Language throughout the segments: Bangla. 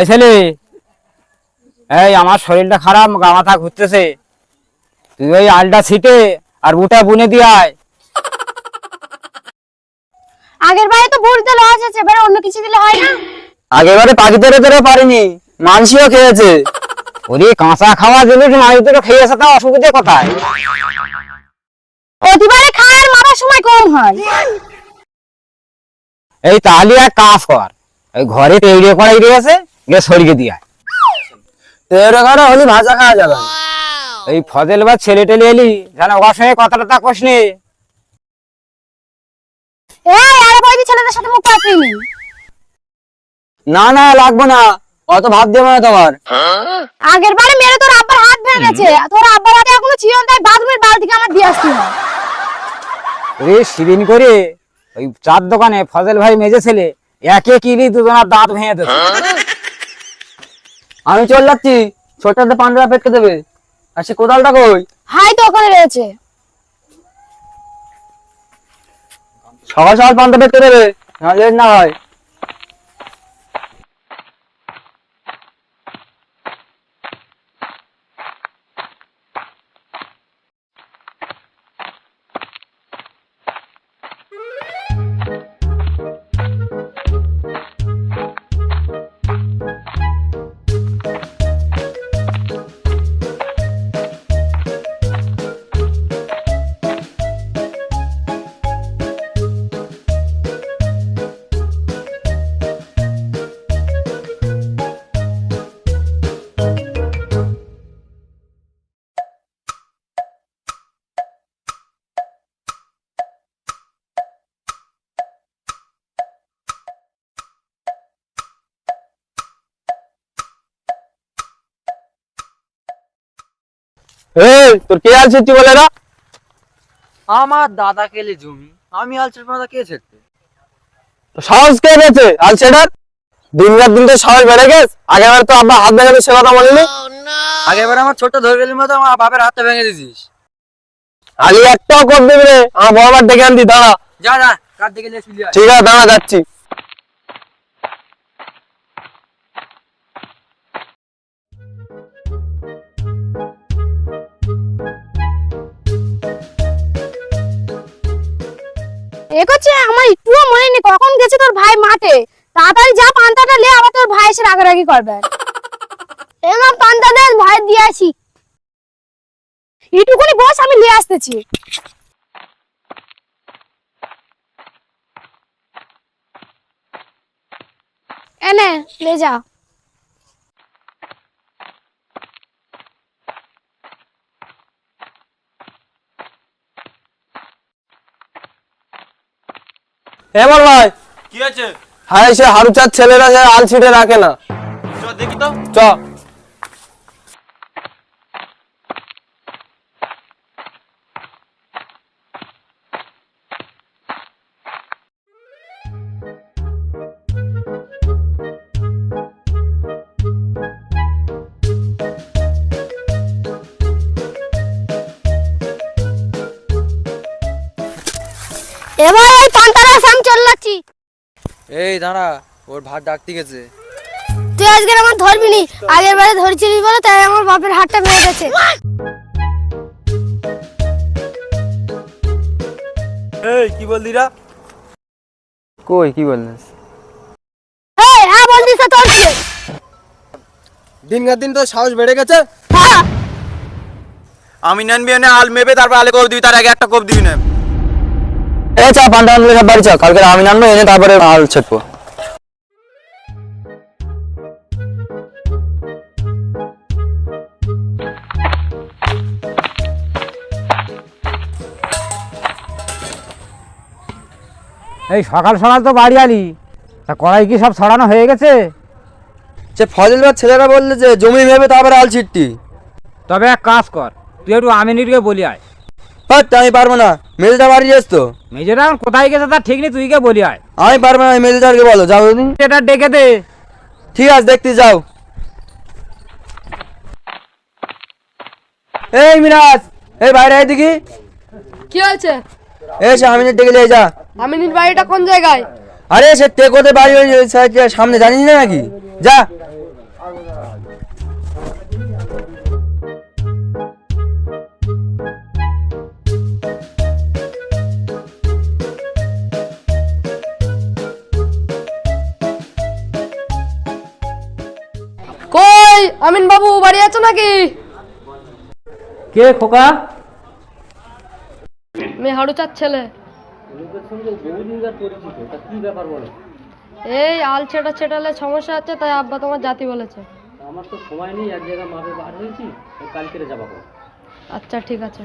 এই ছেলে, এই আমার শরীরটা খারাপ, গা মাথা ঘুরতেছে, তুই ওই আলটা ছিটে আর বুটা বুনে দিয়ে আয়। আগের বারে তো বুড়তে লস আছে, এবারে অন্য কিছু দিলে হয় না? আগেবারে পাখি ধরে পারিনি, মানসিও খেয়েছে। ওরে কাঁচা খাওয়া জিনিস মাছ ধরে খেয়েছে, তা অসুবিধে কোথায়? প্রতিবারে খায় আর মারার সময় কম হয়। এই তাহলে এক কাজ কর, ওই ঘরে তৈরি করাই রয়েছে, গিয়ে সরিয়ে দিয়ে আয়। তেরো ঘরে হলে ভাজা খাওয়া যাবে না। এই ফজল বা ছেলে টেলে এলি যেন ওর সঙ্গে কথাটা কোস নি। এই আরে কয়দিন ছেলেদের সাথে মুখ পাতবি না না লাগবো না, অত ভাব দেবো না তোমার। আগের বারে মেরে তোর আব্বার হাত ভেঙে গেছে, তোর আব্বার হাতে এখনো চিরন, তাই বাথরুমের বালতিকে আমার দিয়ে আসতে হয়। রে সেদিন করে ওই চার দোকানে ফজল ভাই মেজে ছেলে একে কিলি দুজনের দাঁত ভেঙে দিচ্ছে। আমি চল যাচ্ছি, ছোটটাতে 15 পেটকে দেবে। আর সে কোদালটা কই? হাই তো ওখানে রয়েছে। সকাল সকাল 15 পেটকে দেবে, না লেট না হয়। এই তোর কে আল ছিটছি বলে না? আমার দাদা কেলে জমি, আমি আলচের পাতা কে ছেড়তে? সাহস কে পেয়েছে আল ছেটার? দিন রাত দিন তো সাহস বেড়ে গেছে। আগেবার তো আব্বা হাত ভেঙে সে কথা বলিনি। আগেবার আমার ছোট ধরে গেলি মতো আমার বাপের হাতে ভেঙে দিছিস। আগে একটাও কর দেবে রে, আমার বড়বার ডেকে আনতি। দাঁড়া, যা যা, কার দিকে নিয়ে চলে আয়। ঠিক আছে দাঁড়া, যাচ্ছি। এ করছে আমার একটুও মনে নেই কখন গেছে তোর ভাই মাঠে। তাড়াতাড়ি যা পান্তাটা লে, আবার তোর ভাই এসে রাগারাগি করবে। এমা পান্তা দে, ভাই দিয়ে আসি। এইটুকুনি বস, আমি নিয়ে আসতেছি। এনে লে যা। এবার ভাই কি আছে? হ্যাঁ, সে হারুচার ছেলেরা সে আল ছিটে রাখে না। চল দেখি তো। চ। এবার এই পান্তাটা আমি চলে যাচ্ছি। এই দাঁড়া, ওর ভাত ডাকতে গেছে। তুই আজকে আমার ধরবি নি, আগের বারে ধরেছিলি বলে তাই আমার বাপের হাতটা ভেঙে গেছে। এই কি বললি রা? কই কি বললিস? এই হ্যাঁ বলছিস তো তোর কি? দিন রাত দিন তো সাহস বেড়ে গেছে। হ্যাঁ আমি নানবি এনে আল মেপে তারপর আলে কোপ দিবি, তার আগে একটা কোপ দিবি না। এ চা, পান্তা আনলে সব বাড়ি চ, কালকে আমি নামবো, এনে তারপরে আল ছেটবো। এই সকাল সকাল তো বাড়ি আলি, তা কড়াই কি সব ছড়ানো হয়ে গেছে? সে ফজলবার ছেলেরা বললে যে জমি মেপে তারপরে আল ছিটতি। তবে এক কাজ কর, তুই একটু আমিনিরকে বলি আয়। আমি পারবো না, মেজটা বাড়ি যাস তো। মেজেরা এখন কোথায় গেছে তা ঠিক নেই, তুই কে বলি আয়। আমি পারবো না, মেজদারকে বলো যাও। এটা ডেকে দে। ঠিক আছে, দেখতে যাও। এই মিরাজ, এই বাইরে আয় দেখি। কি হয়েছে? এই সে আমিনের ডেকে নিয়ে যা। আমিনীর বাড়িটা কোন জায়গায়? আরে সে টেকোতে বাড়ি, ওই সামনে, জানিস না নাকি? যা। কই আমিন বাবু বাড়ি আছো নাকি? কে খোকা? আমি হাড়ুচার ছেলে। কি ব্যাপার বলো? এই আল ছেটা ছেটালে সমস্যা আছে, তাই আব্বা তোমার জাতি বলেছে। আমার তো সময় নেই, এক জায়গায় মাপে বার হয়েছি, কালকে যাবো। আচ্ছা ঠিক আছে।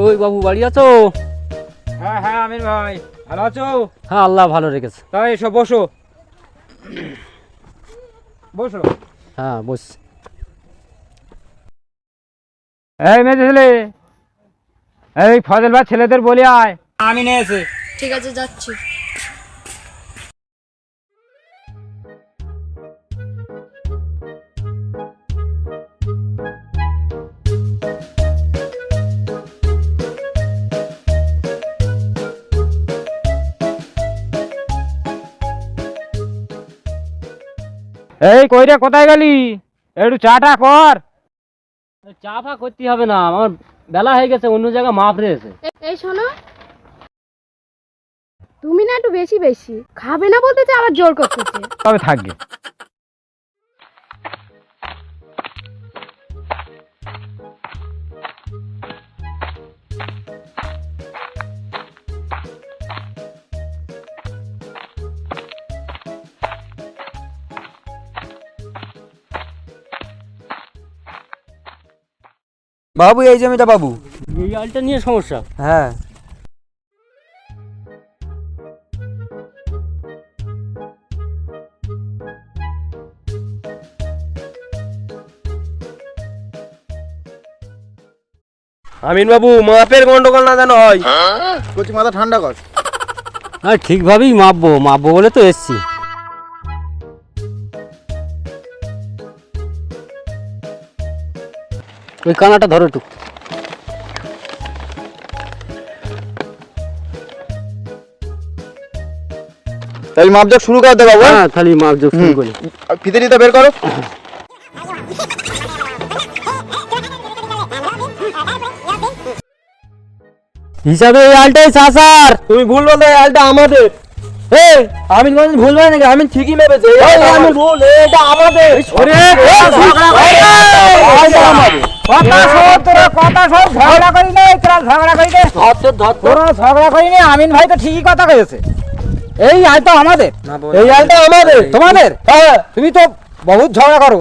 ওই বাবু বাড়ি আছো? হ্যাঁ হ্যাঁ আমিন ভাই, ভালো আছো? হ্যাঁ, আল্লাহ ভালো রেখেছে। তাই এসো বসো বসো। হ্যাঁ বস। এই মেয়ে ছেলে, এই ফজল ভাই ছেলেদের বলি আয়, আমি নিয়ে এসে। ঠিক আছে যাচ্ছি। এই কইরে কোথায় গেলি? একটু চাটা কর। চা ফা করতে হবে না, আমার বেলা হয়ে গেছে, অন্য জায়গায় মাপ রয়েছে। এই শোনো, তুমি না একটু বেশি বেশি খাবে না বলতেছে, আবার জোর করতেছে। তবে থাকবে। বাবু এই জমিটা বাবু। এই আলটা নিয়ে সমস্যা? হ্যাঁ। আমিন বাবু, মাপের গন্ডগোল না যেন হয়। কচি মাথা ঠান্ডা কর। হ্যাঁ ঠিকভাবেই মাপবো, মাপবো বলে তো এসছি। ওই কানাটা ধরো একটু। তাহলে মাপ যোগ শুরু করে দে বাবু। হ্যাঁ খালি মাপ যোগ শুরু করি। ফিতে বের করো। হিসাবে এই আলটাই চাষার। তুমি ভুল বলতে, এই আলটা আমাদের। এই আমি কোনদিন ভুল বলি নাকি? আমি ঠিকই মেপেছি। আমি ভুল, এটা আমাদের। ওরে ঝগড়া করি না, কথা শোন তোরা, কথা শোন, ঝগড়া করি না, তোরা ঝগড়া করি না, তোরা ঝগড়া করি না। আমিন ভাই তো ঠিকই কথা কয়েছে, এই আল তো আমাদের, এই আলটা আমাদের। তোমাদের। হ্যাঁ তুমি তো বহুত ঝগড়া করো।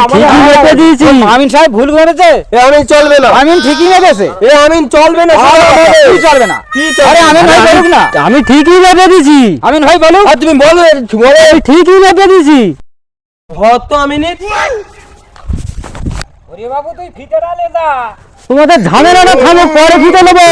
আমি ঠিকই মেপে দিয়েছি। আমিন সাহেব ভুল করেছে, এ আমিন চলবে না। আমিন ঠিকই মেপেছে। এ আমিন চলবে না। কি চলবে না? আরে আমিন ভাই বলুক না। আমি ঠিকই মেপে দিয়েছি। আমিন ভাই বলুক। আর তুমি বলো, আমি ঠিকই মেপে দিয়েছি। ধর তো আমিনের। ওরে বাবু তুই ফিতে ডালে যা। তোমাদের ঝামেলাটা থামো, পরে ফিতে নেবো।